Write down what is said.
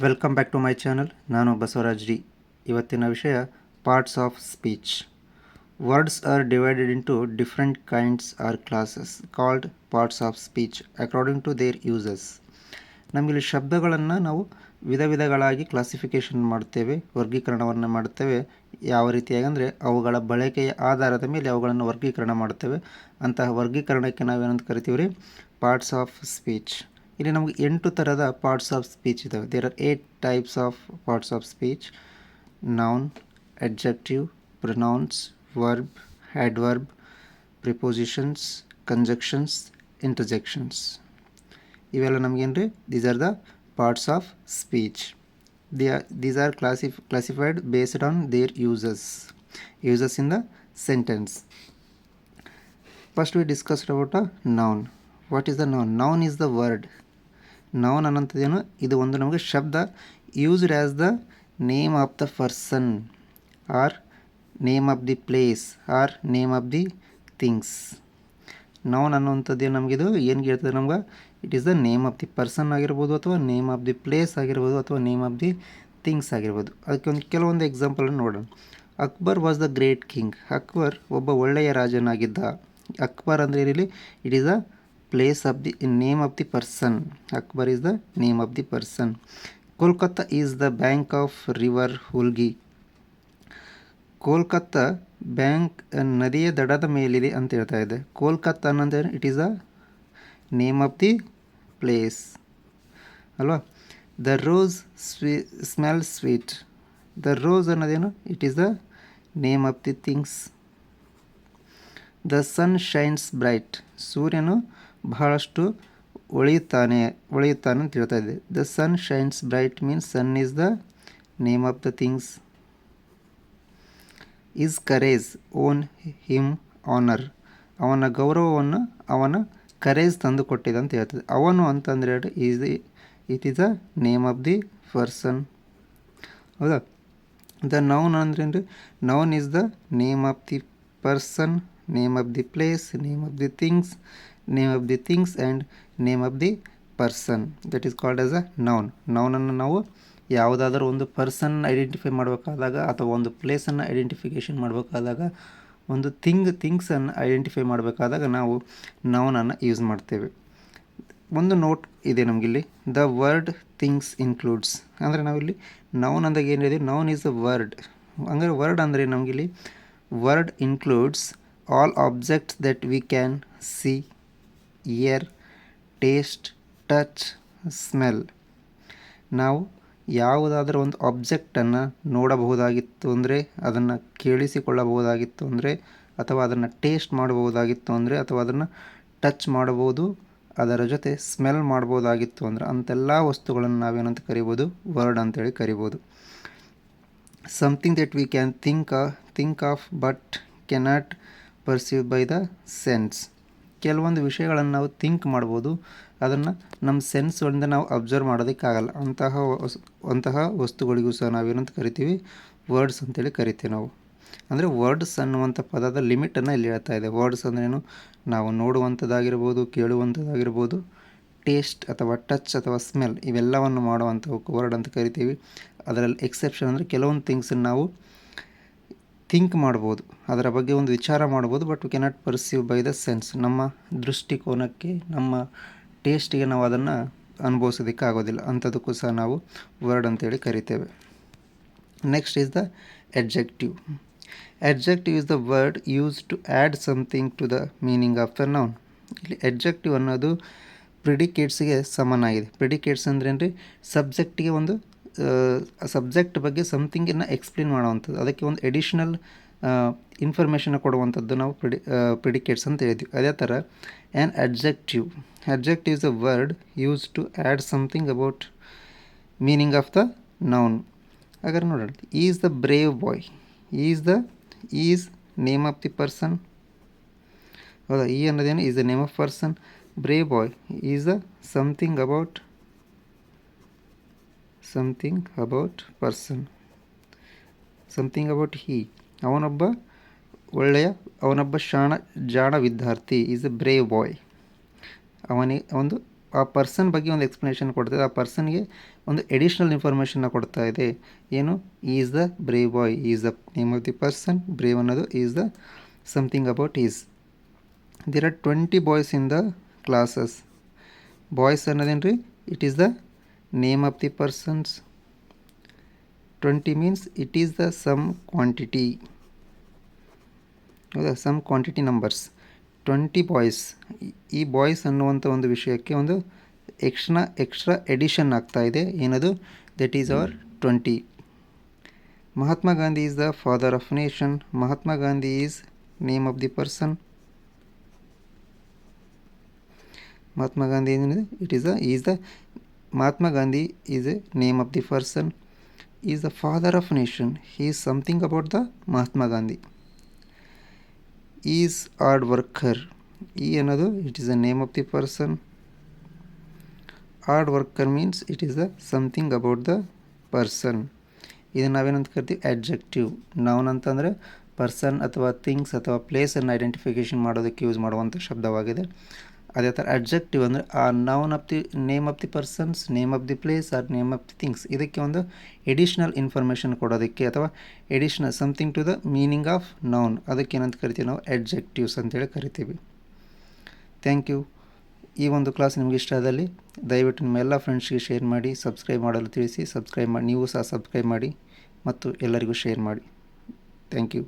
Welcome back to my channel. ನಾನು Basavaraj D. ಇವತ್ತಿನ ವಿಷಯ parts of speech. Words are divided into different kinds or classes called parts of speech according to their uses. ನಮಗಿಲ್ಲಿ ಶಬ್ದಗಳನ್ನು ನಾವು ವಿಧ ವಿಧಗಳಾಗಿ classification ಮಾಡ್ತೇವೆ, ವರ್ಗೀಕರಣವನ್ನು ಮಾಡ್ತೇವೆ. ಯಾವ ರೀತಿಯಾಗಿ ಅಂದರೆ ಅವುಗಳ ಬಳಕೆಯ ಆಧಾರದ ಮೇಲೆ ಅವುಗಳನ್ನು ವರ್ಗೀಕರಣ ಮಾಡ್ತೇವೆ. ಅಂತಹ ವರ್ಗೀಕರಣಕ್ಕೆ ನಾವೇನಂತ ಕರಿತೀವಿ ರೀ? Parts of speech. ಇಲ್ಲಿ ನಮಗೆ 8 ಥರದ ಪಾರ್ಟ್ಸ್ ಆಫ್ ಸ್ಪೀಚ್ ಇದ್ದಾವೆ. There are 8 types of parts of speech: noun, adjective, pronouns, verb, adverb, prepositions, conjunctions, interjections. ಇವೆಲ್ಲ ನಮಗೇನ್ರಿ? These are the parts of speech. These are classified based on their uses in the sentence. First we discussed about a noun. What is the noun? Noun is the word. Noun ಅನ್ನೋಂಥದ್ದೇನು? ಇದು ಒಂದು ನಮಗೆ ಶಬ್ದ, used as the name of the person or name of the place or name of the things. Noun ಅನ್ನುವಂಥದ್ದು ನಮಗಿದು ಏನು ಹೇಳ್ತದೆ ನಮ್ಗೆ? It is the name of the person ಆಗಿರ್ಬೋದು, ಅಥವಾ ನೇಮ್ ಆಫ್ ದಿ ಪ್ಲೇಸ್ ಆಗಿರ್ಬೋದು, ಅಥವಾ ನೇಮ್ ಆಫ್ ದಿ ಥಿಂಗ್ಸ್ ಆಗಿರ್ಬೋದು. ಅದಕ್ಕೆ ಕೆಲವೊಂದು ಎಕ್ಸಾಂಪಲನ್ನು ನೋಡೋಣ. Akbar was the great king. Akbar ಒಬ್ಬ ಒಳ್ಳೆಯ ರಾಜನಾಗಿದ್ದ. ಅಕ್ಬರ್ ಅಂದರೆ ಏನಿಲ್ಲಿ? It is the place of the name of the person. Akbar is the name of the person. Kolkata is the bank of river Hulgi. Kolkata bank ನದಿಯ ದಡದ ಮೇಲಿದೆ ಅಂತ ಹೇಳ್ತಾ ಇದೆ. ಕೋಲ್ಕತ್ತಾ ಅನ್ನೋದು it is the name of the place ಅಲ್ವಾ? The rose smell sweet. The rose ಅನ್ನೋದೇನು? It is the name of the things. The sun shines bright. ಸೂರ್ಯನು ಬಹಳಷ್ಟು ಹೊಳೆಯುತ್ತಾನೆ ಅಂತ ಹೇಳ್ತಾ ಇದೆ. The sun shines bright means sun is the name of the things. His courage won him honour. ಅವನ ಗೌರವವನ್ನು ಅವನ ಕರೇಜ್ ತಂದು ಕೊಟ್ಟಿದೆ ಅಂತ ಹೇಳ್ತದೆ. ಅವನು ಅಂತಂದರೆ it is the name of the person. ಹೌದಾ? ದ ನೌನ್ ಅಂದ್ರೆ noun is the name of the person, name of the place, name of the things, name of the things and name of the person. That is called as a noun. ನೌನನ್ನು ನಾವು ಯಾವುದಾದ್ರೂ ಒಂದು person identify ಮಾಡಬೇಕಾದಾಗ, ಅಥವಾ ಒಂದು ಪ್ಲೇಸನ್ನು identification ಮಾಡಬೇಕಾದಾಗ, ಒಂದು ಥಿಂಗ್ಸನ್ನು identify ಮಾಡಬೇಕಾದಾಗ ನಾವು ನೌನನ್ನು ಯೂಸ್ ಮಾಡ್ತೇವೆ. ಒಂದು ನೋಟ್ ಇದೆ ನಮಗಿಲ್ಲಿ. The word things includes. ಅಂದರೆ ನಾವಿಲ್ಲಿ ನೌನ್ ಅಂದಾಗ ಏನಿದೆ? Noun is a word. ಅಂದರೆ ವರ್ಡ್ ಅಂದರೆ ನಮಗಿಲ್ಲಿ word includes all objects that we can see, year, taste, touch, smell. ನಾವು ಯಾವುದಾದ್ರೂ ಒಂದು ಆಬ್ಜೆಕ್ಟನ್ನು ನೋಡಬಹುದಾಗಿತ್ತು ಅಂದರೆ, ಅದನ್ನು ಕೇಳಿಸಿಕೊಳ್ಳಬಹುದಾಗಿತ್ತು ಅಂದರೆ, ಅಥವಾ ಅದನ್ನು ಟೇಸ್ಟ್ ಮಾಡಬಹುದಾಗಿತ್ತು ಅಂದರೆ, ಅಥವಾ ಅದನ್ನು ಟಚ್ ಮಾಡಬಹುದು, ಅದರ ಜೊತೆ ಸ್ಮೆಲ್ ಮಾಡ್ಬೋದಾಗಿತ್ತು ಅಂದರೆ, ಅಂತೆಲ್ಲ ವಸ್ತುಗಳನ್ನು ನಾವೇನಂತ ಕರಿಬೋದು? ವರ್ಡ್ ಅಂತೇಳಿ ಕರಿಬೋದು. Something that we can think of but cannot perceive by the sense. ಕೆಲವೊಂದು ವಿಷಯಗಳನ್ನು ನಾವು ಥಿಂಕ್ ಮಾಡ್ಬೋದು, ಅದನ್ನು ನಮ್ಮ ಸೆನ್ಸ್ಗಳಿಂದ ನಾವು ಅಬ್ಸರ್ವ್ ಮಾಡೋದಕ್ಕಾಗಲ್ಲ. ಅಂತಹ ವಸ್ತುಗಳಿಗೂ ಸಹ ನಾವೇನಂತ ಕರಿತೀವಿ? ವರ್ಡ್ಸ್ ಅಂತೇಳಿ ಕರಿತೀವಿ ನಾವು. ಅಂದರೆ ವರ್ಡ್ಸ್ ಅನ್ನುವಂಥ ಪದದ ಲಿಮಿಟನ್ನು ಇಲ್ಲಿ ಹೇಳ್ತಾ ಇದೆ. ವರ್ಡ್ಸ್ ಅಂದ್ರೇನು? ನಾವು ನೋಡುವಂಥದ್ದಾಗಿರ್ಬೋದು, ಕೇಳುವಂಥದ್ದಾಗಿರ್ಬೋದು, ಟೇಸ್ಟ್ ಅಥವಾ ಟಚ್ ಅಥವಾ ಸ್ಮೆಲ್ ಇವೆಲ್ಲವನ್ನು ಮಾಡುವಂಥವಕ್ಕೆ ವರ್ಡ್ ಅಂತ ಕರಿತೀವಿ. ಅದರಲ್ಲಿ ಎಕ್ಸೆಪ್ಷನ್ ಅಂದರೆ ಕೆಲವೊಂದು ಥಿಂಗ್ಸನ್ನು ನಾವು ಥಿಂಕ್ ಮಾಡ್ಬೋದು, ಅದರ ಬಗ್ಗೆ ಒಂದು ವಿಚಾರ ಮಾಡ್ಬೋದು, but we cannot perceive by the sense. ನಮ್ಮ ದೃಷ್ಟಿಕೋನಕ್ಕೆ, ನಮ್ಮ ಟೇಸ್ಟಿಗೆ ನಾವು ಅದನ್ನು ಅನುಭವಿಸೋದಕ್ಕೆ ಆಗೋದಿಲ್ಲ. ಅಂಥದಕ್ಕೂ ಸಹ ನಾವು ವರ್ಡ್ ಅಂತೇಳಿ ಕರಿತೇವೆ. Next is the adjective. Adjective is the word used to add something to the meaning of the noun. ಇಲ್ಲಿ adjective ಅನ್ನೋದು ಪ್ರಿಡಿಕೇಟ್ಸ್ಗೆ ಸಮನಾಗಿದೆ. ಪ್ರಿಡಿಕೇಟ್ಸ್ ಅಂದ್ರೆ ಏನ್ರಿ? ಸಬ್ಜೆಕ್ಟಿಗೆ ಒಂದು ಸಬ್ಜೆಕ್ಟ್ ಬಗ್ಗೆ ಸಮಥಿಂಗನ್ನು ಎಕ್ಸ್ಪ್ಲೇನ್ ಮಾಡುವಂಥದ್ದು, ಅದಕ್ಕೆ ಒಂದು ಎಡಿಷ್ನಲ್ ಇನ್ಫಾರ್ಮೇಷನ್ ಕೊಡುವಂಥದ್ದು ನಾವು ಪ್ರಿಡಿಕೇಟ್ಸ್ ಅಂತ ಹೇಳಿದ್ವಿ. ಅದೇ ಥರ an adjective is a word use to add something about meaning of the noun. ಹಾಗಾದ್ರೆ ನೋಡೋಣ. Is the brave boy. Is name of the person. ಹೌದಾ? ಈ ಅನ್ನೋದೇನು? Is the name of person. Brave boy is a something about person, something about he. ಅವನೊಬ್ಬ ಜಾಣ ವಿದ್ಯಾರ್ಥಿ. Is a brave boy. ಅವನಿಗೆ ಆ ಪರ್ಸನ್ ಬಗ್ಗೆ ಒಂದು ಎಕ್ಸ್ಪ್ಲನೇಷನ್ ಕೊಡ್ತದೆ, ಆ ಪರ್ಸನ್ಗೆ ಒಂದು ಎಡಿಷ್ನಲ್ ಇನ್ಫಾರ್ಮೇಷನ್ನ ಕೊಡ್ತಾ ಇದೆ. ಏನು? Is the brave boy, is the name of the person. Brave ಅನ್ನೋದು is the something about is. There are 20 boys in the classes. Boys ಅನ್ನೋದೇನು ರೀ? It is the name of the persons. 20 means it is the some quantity. ಹೌದಾ? Some quantity numbers. 20 boys. ಈ boys ಅನ್ನುವಂಥ ಒಂದು ವಿಷಯಕ್ಕೆ ಒಂದು extra edition ಆಗ್ತಾ ಇದೆ. ಏನದು? That is our 20. Mahatma Gandhi is the father of nation. Mahatma Gandhi is name of the person. Mahatma Gandhi ಏನಿದೆ? Mahatma Gandhi is a name of the person. Is the father of nation. He is something about the Mahatma Gandhi. Is hard worker. ಈ ಅನ್ನೋದು it is the name of the person. Hard worker means it is the something about the person. ಇದನ್ನು ನಾವೇನಂತ ಕರಿತೀವಿ? Adjective. Noun ಅಂತಂದರೆ person ಅಥವಾ things ಅಥವಾ ಪ್ಲೇಸನ್ನು identification ಮಾಡೋದಕ್ಕೆ ಯೂಸ್ ಮಾಡುವಂಥ ಶಬ್ದವಾಗಿದೆ. ಅದೇ ಥರ ಅಡ್ಜೆಕ್ಟಿವ್ ಅಂದರೆ ಆ noun of the name of the persons, name of the place or name of the things, ಇದಕ್ಕೆ ಒಂದು ಎಡಿಷ್ನಲ್ ಇನ್ಫಾರ್ಮೇಷನ್ ಕೊಡೋದಕ್ಕೆ ಅಥವಾ additional something to the meaning of noun, ಅದಕ್ಕೆ ಏನಂತ ಕರಿತೀವಿ ನಾವು? ಅಡ್ಜೆಕ್ಟಿವ್ಸ್ ಅಂತೇಳಿ ಕರಿತೀವಿ. Thank you. ಈ ಒಂದು ಕ್ಲಾಸ್ ನಿಮಗೆ ಇಷ್ಟ ಆದಲ್ಲಿ ದಯವಿಟ್ಟು ನಿಮ್ಮ ಎಲ್ಲ ಫ್ರೆಂಡ್ಸ್ಗೆ ಶೇರ್ ಮಾಡಿ, ಸಬ್ಸ್ಕ್ರೈಬ್ ಮಾಡಲು ತಿಳಿಸಿ. ಸಬ್ಸ್ಕ್ರೈಬ್ ಮಾಡಿ, ನೀವು ಸಹ ಸಬ್ಸ್ಕ್ರೈಬ್ ಮಾಡಿ ಮತ್ತು ಎಲ್ಲರಿಗೂ ಶೇರ್ ಮಾಡಿ. Thank you.